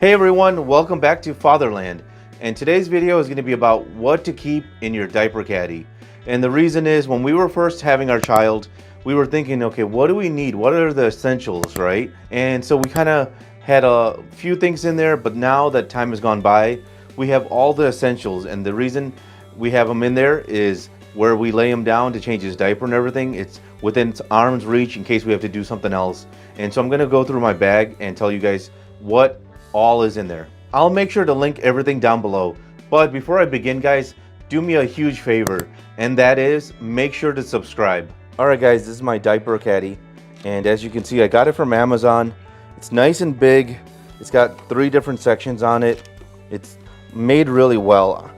Hey everyone, welcome back to Fatherland. And today's video is going to be about what to keep in your diaper caddy. And the reason is, when we were first having our child, we were thinking, okay, what do we need? What are the essentials, right? And so we kind of had a few things in there, but now that time has gone by, we have all the essentials. And the reason we have them in there is where we lay him down to change his diaper and everything. It's within arm's reach in case we have to do something else. And so I'm going to go through my bag and tell you guys what all is in there. I'll make sure to link everything down below. But before I begin, guys, do me a huge favor, and that is make sure to subscribe. Alright guys, this is my diaper caddy, and as you can see, I got it from Amazon. It's nice and big. It's got 3 different sections on it. It's made really well,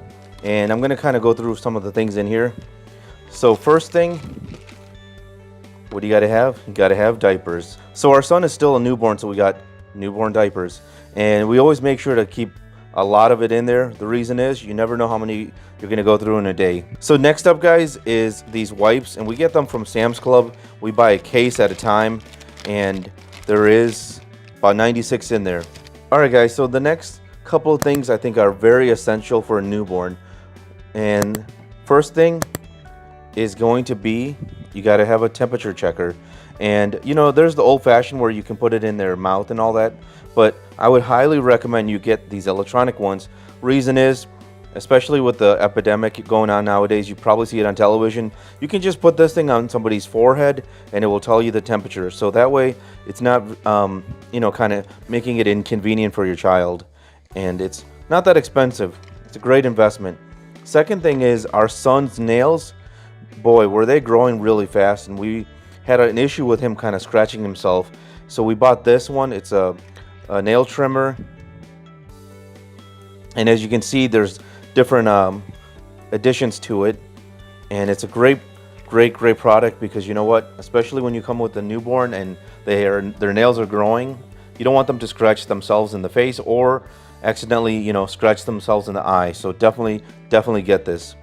and I'm gonna kind of go through some of the things in here. So first thing, what do you gotta have? You gotta have diapers. So our son is still a newborn, so we got newborn diapers, and we always make sure to keep a lot of it in there. The reason is you never know how many you're going to go through in a day. So next up, guys, is these wipes, and we get them from Sam's Club. We buy a case at a time, and there is about 96 in there. All right, guys, so the next couple of things I think are very essential for a newborn, and first thing is going to be, you got to have a temperature checker. And you know, there's the old-fashioned where you can put it in their mouth and all that, but I would highly recommend you get these electronic ones. Reason is, especially with the epidemic going on nowadays, you probably see it on television, you can just put this thing on somebody's forehead and it will tell you the temperature. So that way it's not you know, kind of making it inconvenient for your child, and it's not that expensive. It's a great investment. Second thing is, our son's nails, boy, were they growing really fast, and we had an issue with him kind of scratching himself. So we bought this one. It's a nail trimmer, and as you can see, there's different additions to it, and it's a great product, because you know what, especially when you come with a newborn and their nails are growing, you don't want them to scratch themselves in the face or accidentally, you know, scratch themselves in the eye. So definitely get this.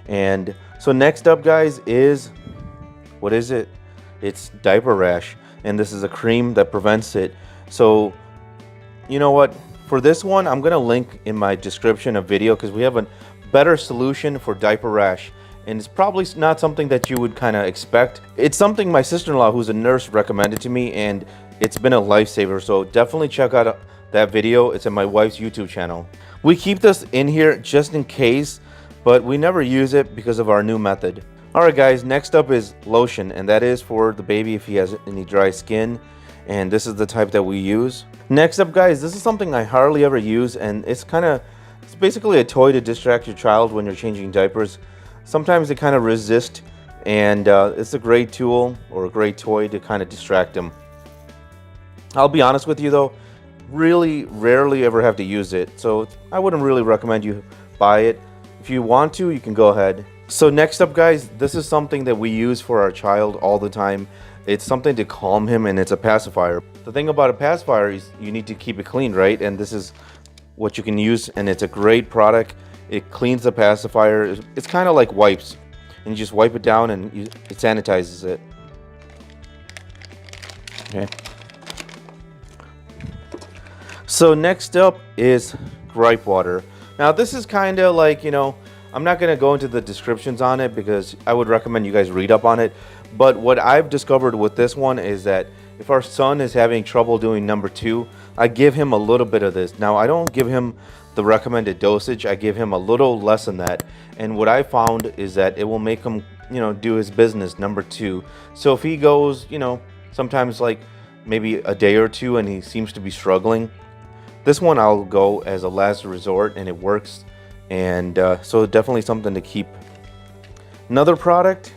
And so next up, guys, is, what is it? It's diaper rash, and this is a cream that prevents it. So you know what, for this one, I'm gonna link in my description a video, because we have a better solution for diaper rash, and it's probably not something that you would kind of expect. It's something my sister-in-law, who's a nurse, recommended to me, and it's been a lifesaver. So definitely check out that video. It's on my wife's YouTube channel. We keep this in here just in case, but we never use it because of our new method. Alright guys, next up is lotion, and that is for the baby if he has any dry skin, and this is the type that we use. Next up, guys, this is something I hardly ever use, and it's basically a toy to distract your child when you're changing diapers. Sometimes they kind of resist, and it's a great tool or a great toy to kind of distract them. I'll be honest with you though, really rarely ever have to use it, so I wouldn't really recommend you buy it. If you want to, you can go ahead. So next up, guys, this is something that we use for our child all the time. It's something to calm him, and it's a pacifier. The thing about a pacifier is you need to keep it clean, right? And this is what you can use, and it's a great product. It cleans the pacifier. It's kind of like wipes, and you just wipe it down and it sanitizes it. Okay. So next up is gripe water. Now this is kind of like, you know, I'm not going to go into the descriptions on it because I would recommend you guys read up on it. But what I've discovered with this one is that if our son is having trouble doing number 2, I give him a little bit of this. Now, I don't give him the recommended dosage. I give him a little less than that. And what I found is that it will make him, you know, do his business, number 2. So if he goes, you know, sometimes like maybe a day or 2 and he seems to be struggling, this one I'll go as a last resort, and it works. And so definitely something to keep. Another product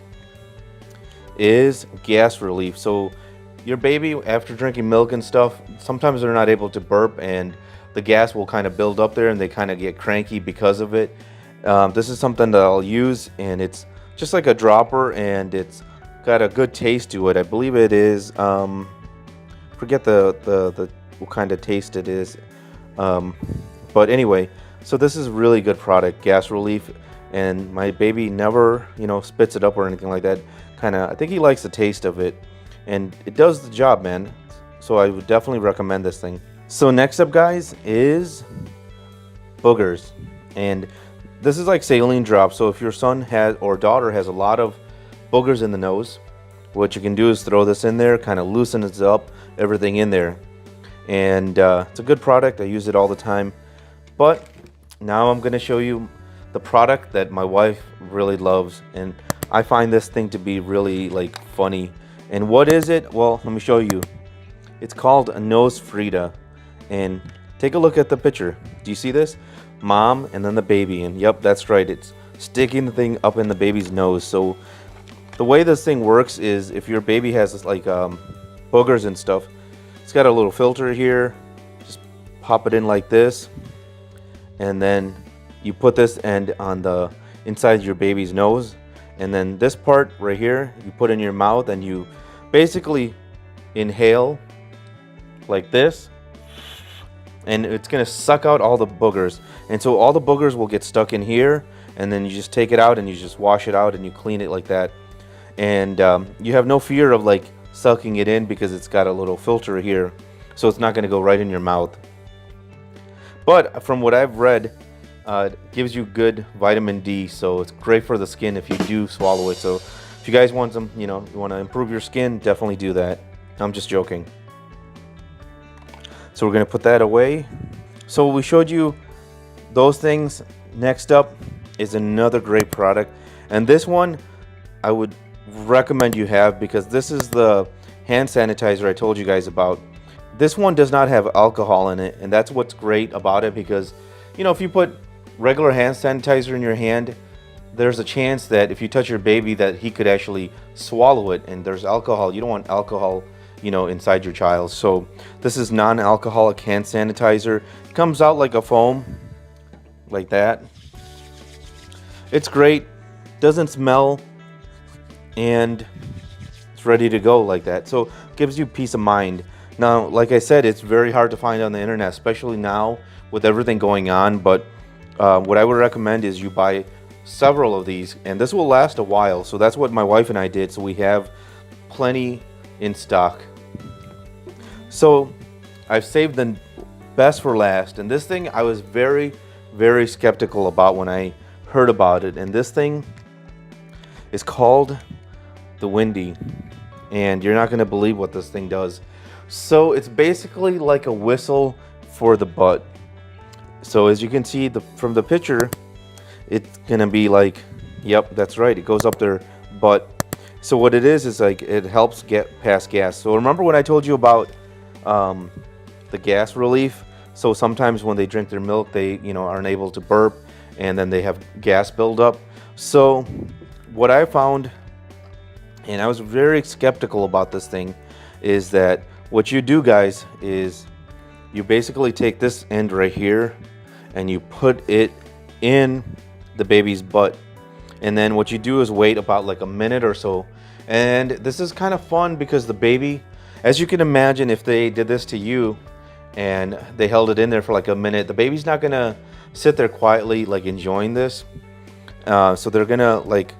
is gas relief. So your baby, after drinking milk and stuff, sometimes they're not able to burp, and the gas will kind of build up there, and they kind of get cranky because of it. This is something that I'll use, and it's just like a dropper, and it's got a good taste to it. I believe it is, forget the what kind of taste it is, but anyway. So this is a really good product, gas relief, and my baby never, you know, spits it up or anything like that. I think he likes the taste of it, and it does the job, man. So I would definitely recommend this thing. So next up, guys, is boogers. And this is like saline drops. So if your son has or daughter has a lot of boogers in the nose, what you can do is throw this in there, kind of loosens up everything in there. And it's a good product. I use it all the time. But now I'm going to show you the product that my wife really loves, and I find this thing to be really like funny. And what is it? Well, let me show you. It's called a nose Frida. And take a look at the picture. Do you see this? Mom and then the baby. And yep, that's right. It's sticking the thing up in the baby's nose. So the way this thing works is if your baby has like boogers and stuff, it's got a little filter here. Just pop it in like this. And then you put this end on the inside your baby's nose. And then this part right here, you put in your mouth and you basically inhale like this. And it's going to suck out all the boogers. And so all the boogers will get stuck in here. And then you just take it out and you just wash it out and you clean it like that. And you have no fear of like sucking it in because it's got a little filter here. So it's not going to go right in your mouth. But from what I've read, it gives you good vitamin D. So it's great for the skin if you do swallow it. So if you guys want some, you want to improve your skin, definitely do that. I'm just joking. So we're going to put that away. So we showed you those things. Next up is another great product. And this one I would recommend you have because this is the hand sanitizer I told you guys about. This one does not have alcohol in it. And that's what's great about it because, if you put regular hand sanitizer in your hand, there's a chance that if you touch your baby that he could actually swallow it. And there's alcohol. You don't want alcohol inside your child. So this is non-alcoholic hand sanitizer. It comes out like a foam, like that. It's great, doesn't smell, and it's ready to go like that. So it gives you peace of mind. Now, like I said, it's very hard to find on the internet, especially now with everything going on. But what I would recommend is you buy several of these, and this will last a while. So that's what my wife and I did. So we have plenty in stock. So I've saved the best for last, and this thing I was very, very skeptical about when I heard about it. And this thing is called the Windy, and you're not going to believe what this thing does. So it's basically like a whistle for the butt. So as you can see from the picture, it's going to be like, yep, that's right, it goes up their butt. So what it is like it helps get past gas. So remember when I told you about the gas relief? So sometimes when they drink their milk, they aren't able to burp, and then they have gas buildup. So what I found, and I was very skeptical about this thing, is that what you do, guys, is you basically take this end right here and you put it in the baby's butt. And then what you do is wait about like a minute or so. And this is kind of fun because the baby, as you can imagine, if they did this to you and they held it in there for like a minute, the baby's not gonna sit there quietly like enjoying this. So they're gonna like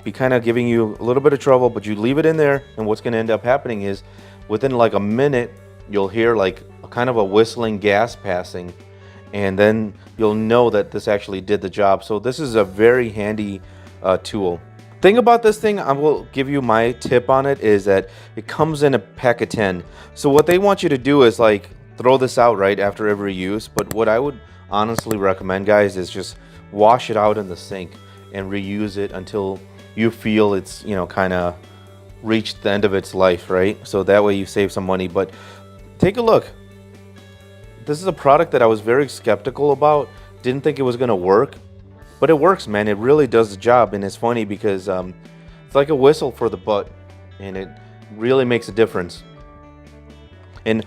be kind of giving you a little bit of trouble, but you leave it in there, and what's gonna end up happening is within like a minute you'll hear like a kind of a whistling gas passing, and then you'll know that this actually did the job. So this is a very handy tool. Thing about this thing, I will give you my tip on it, is that it comes in a pack of 10. So what they want you to do is like throw this out right after every use. But what I would honestly recommend, guys, is just wash it out in the sink and reuse it until you feel it's kind of reached the end of its life, right? So that way you save some money. But take a look. This is a product that I was very skeptical about. Didn't think it was gonna work. But it works, man. It really does the job. And it's funny because it's like a whistle for the butt, and it really makes a difference. And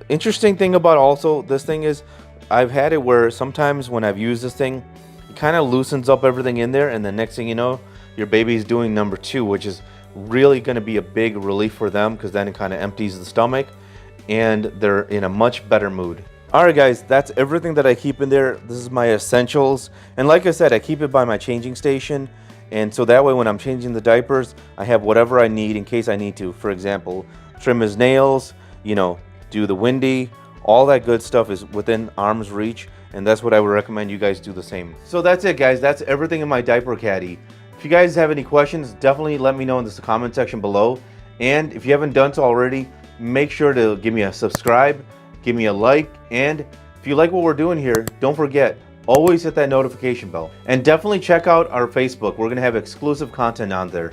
interesting thing about also this thing is I've had it where sometimes when I've used this thing, it kind of loosens up everything in there, and the next thing you know, your baby's doing number 2, which is really going to be a big relief for them because then it kind of empties the stomach and they're in a much better mood. Alright guys, that's everything that I keep in there. This is my essentials, and like I said, I keep it by my changing station, and so that way when I'm changing the diapers, I have whatever I need in case I need to. For example, trim his nails, do the Windy, All that good stuff is within arm's reach, and that's what I would recommend you guys do the same. So that's it, guys. That's everything in my diaper caddy. If you guys have any questions, definitely let me know in the comment section below. And if you haven't done so already, make sure to give me a subscribe, give me a like, and if you like what we're doing here, don't forget, always hit that notification bell. And definitely check out our Facebook. We're gonna have exclusive content on there.